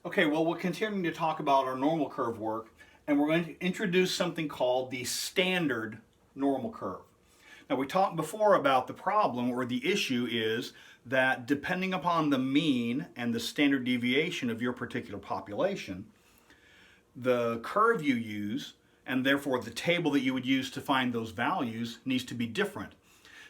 Okay, well, we're continuing to talk about our normal curve work, and we're going to introduce something called the standard normal curve. Now, we talked before about the problem, or the issue is that depending upon the mean and the standard deviation of your particular population, the curve you use, and therefore the table that you would use to find those values, needs to be different.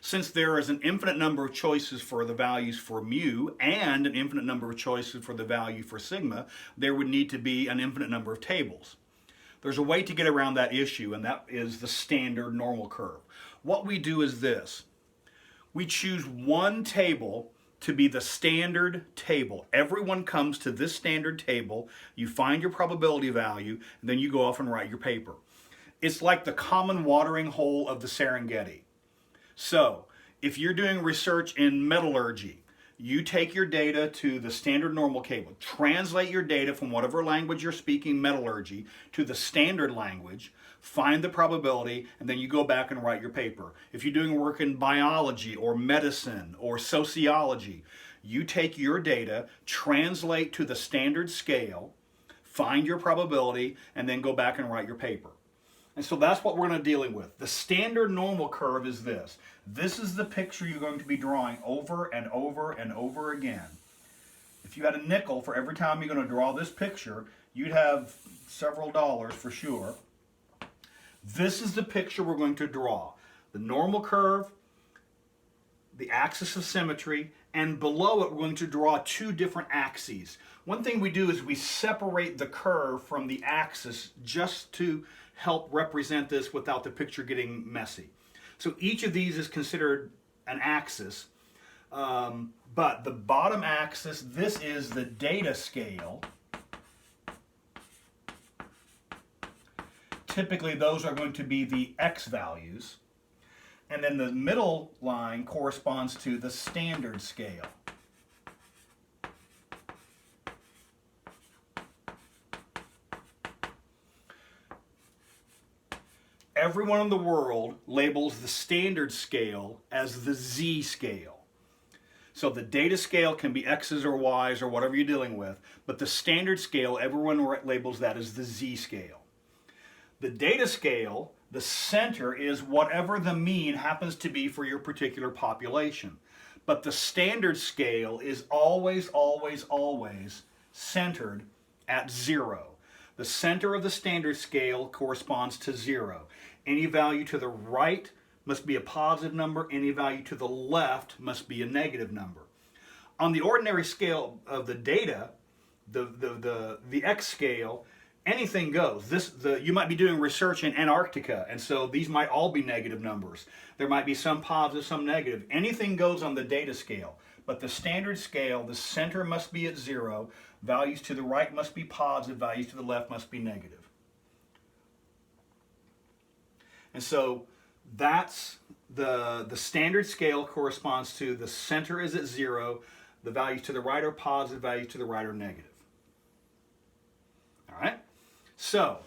Since there is an infinite number of choices for the values for mu and an infinite number of choices for the value for sigma, there would need to be an infinite number of tables. There's a way to get around that issue, and that is the standard normal curve. What we do is this. We choose one table to be the standard table. Everyone comes to this standard table, you find your probability value, and then you go off and write your paper. It's like the common watering hole of the Serengeti. So, if you're doing research in metallurgy, you take your data to the standard normal table, translate your data from whatever language you're speaking, metallurgy, to the standard language, find the probability, and then you go back and write your paper. If you're doing work in biology or medicine or sociology, you take your data, translate to the standard scale, find your probability, and then go back and write your paper. And so that's what we're going to be dealing with. The standard normal curve is this. This is the picture you're going to be drawing over and over and over again. If you had a nickel for every time you're going to draw this picture, you'd have several dollars for sure. This is the picture we're going to draw. The normal curve, the axis of symmetry, and below it we're going to draw two different axes. One thing we do is we separate the curve from the axis just to help represent this without the picture getting messy. So each of these is considered an axis, but the bottom axis, this is the data scale. Typically those are going to be the x values, and then the middle line corresponds to the standard scale. Everyone in the world labels the standard scale as the z scale. So the data scale can be x's or y's or whatever you're dealing with, but the standard scale, everyone labels that as the z scale. The data scale, the center is whatever the mean happens to be for your particular population. But the standard scale is always, always, always centered at 0. The center of the standard scale corresponds to 0. Any value to the right must be a positive number. Any value to the left must be a negative number. On the ordinary scale of the data, the x scale, anything goes. You might be doing research in Antarctica, and so these might all be negative numbers. There might be some positive, some negative. Anything goes on the data scale. But the standard scale, the center must be at 0. Values to the right must be positive. Values to the left must be negative. And so that's the standard scale corresponds to the center is at 0. The values to the right are positive. Values to the right are negative. All right? So